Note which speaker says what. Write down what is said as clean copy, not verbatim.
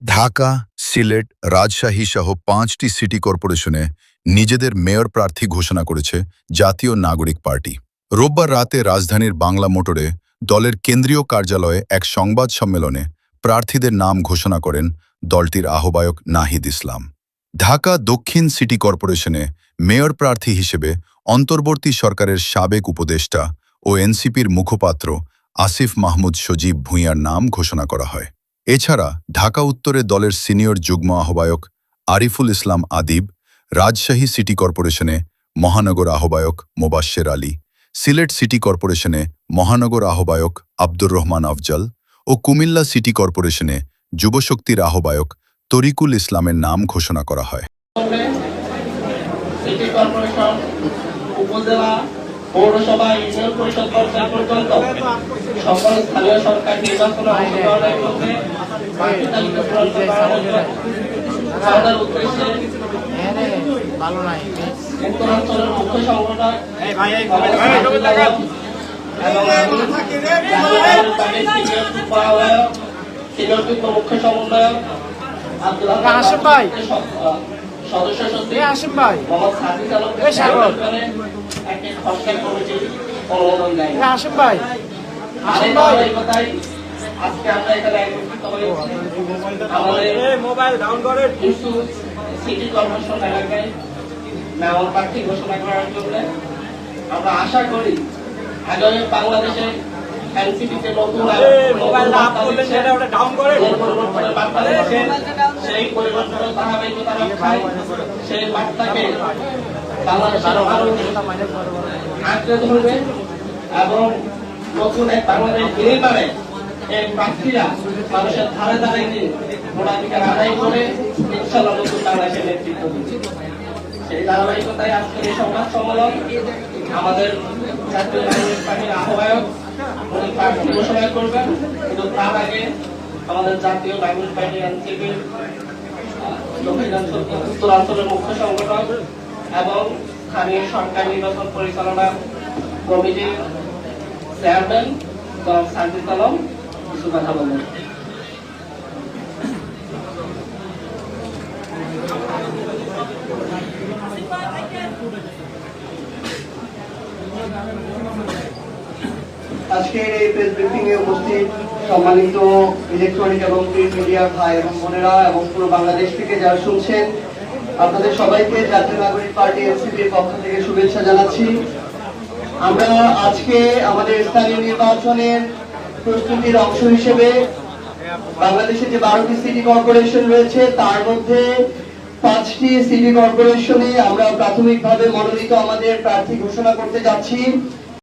Speaker 1: ঢাকা, সিলেট, রাজশাহী সহ 5টি সিটি কর্পোরেশনে নিজেদের মেয়র প্রার্থী ঘোষণা করেছে জাতীয় নাগরিক পার্টি। রোববার রাতে রাজধানীর বাংলা মোটরে দলের কেন্দ্রীয় কার্যালয়ে এক সংবাদ সম্মেলনে প্রার্থীদের নাম ঘোষণা করেন দলটির আহ্বায়ক নাহিদ ইসলাম। ঢাকা দক্ষিণ সিটি কর্পোরেশনে মেয়র প্রার্থী হিসেবে অন্তর্বর্তী সরকারের সাবেক উপদেষ্টা ও এনসিপির মুখপাত্র আসিফ মাহমুদ সজীব ভূঁইয়ার নাম ঘোষণা করা হয়। এছাড়া ঢাকা উত্তরে দলের সিনিয়র যুগ্ম আহ্বায়ক আরিফুল ইসলাম আদিব, রাজশাহী সিটি কর্পোরেশনে মহানগর আহ্বায়ক মোবাশ্বের আলী, সিলেট সিটি কর্পোরেশনে মহানগর আহ্বায়ক আব্দুর রহমান আফজাল ও কুমিল্লা সিটি কর্পোরেশনে যুবশক্তির আহ্বায়ক তরিকুল ইসলামের নাম ঘোষণা করা হয়।
Speaker 2: সিটি কর্পোরেশন, উপজেলা, পৌরসভা, ইউনিয়ন পরিষদ পর্যায় পর্যন্ত সকল স্থানীয় সরকার নির্বাচনে অংশগ্রহণের মধ্যে প্রার্থী তালিকা চূড়ান্ত করার উদ্দেশ্যে উত্তরাঞ্চলের মুখ্য সংগঠক সিনিয়র যুগ্ম মুখ্য সমন্বয়ক আব্দুল সদস্য সচিব মোহাম্মদ সাদিক আলম একটি খসড়া কমিটির অনুমোদন দেয়। আজকে আমরা এখানে একত্রিত হয়েছি আমাদের সিটি কর্পোরেশন এলাকায় মেয়র প্রার্থী ঘোষণা করার জন্য। আমরা আশা করি আগামী বাংলাদেশে এনসিপিতে নতুন সেই পরিবর্তনের ধারাবাহিকতা রক্ষায় সেই বার্তাকে বাংলাদেশের আঁকড়ে ধরবে এবং নতুন এক বাংলাদেশ নির্মাণে এই প্রার্থীরা মানুষের ধারে ধারে গিয়ে ভোটাধিকার আদায় করে ইনশাআল্লাহ নতুন বাংলাদেশের নেতৃত্ব দিচ্ছে। সেই ধারাবাহিকতায় আজকের এই সংবাদ সম্মেলন আমাদের জাতীয় নাগরিক পার্টির আহ্বায়ক উনি প্রার্থী ঘোষণা করবেন, কিন্তু তার আগে আমাদের জাতীয় নাগরিক পার্টি এনসিপির উত্তরাঞ্চলের মুখ্য সংগঠক এবং স্থানীয় সরকার নির্বাচন পরিচালনা কমিটির চেয়ারম্যান সাজিদ আলম কিছু কথা বলবেন।
Speaker 3: আজকের এই প্রেস ব্রিফিং এ উপস্থিত সম্মানিত ইলেকট্রনিক এবং প্রিন্ট মিডিয়ার ভাই এবং বোনেরা এবং পুরো বাংলাদেশ থেকে যারা শুনছেন, আপনাদের সবাইকে জাতীয় নাগরিক পার্টি এনসিপির পক্ষ থেকে শুভেচ্ছা জানাচ্ছি। আমরা আজকে আমাদের স্থানীয় নির্বাচনের প্রস্তুতির অংশ হিসেবে বাংলাদেশে যে 12টি সিটি কর্পোরেশন রয়েছে তার মধ্যে 5টি সিটি কর্পোরেশনে আমরা প্রাথমিকভাবে মনোনীত আমাদের প্রার্থী ঘোষণা করতে যাচ্ছি।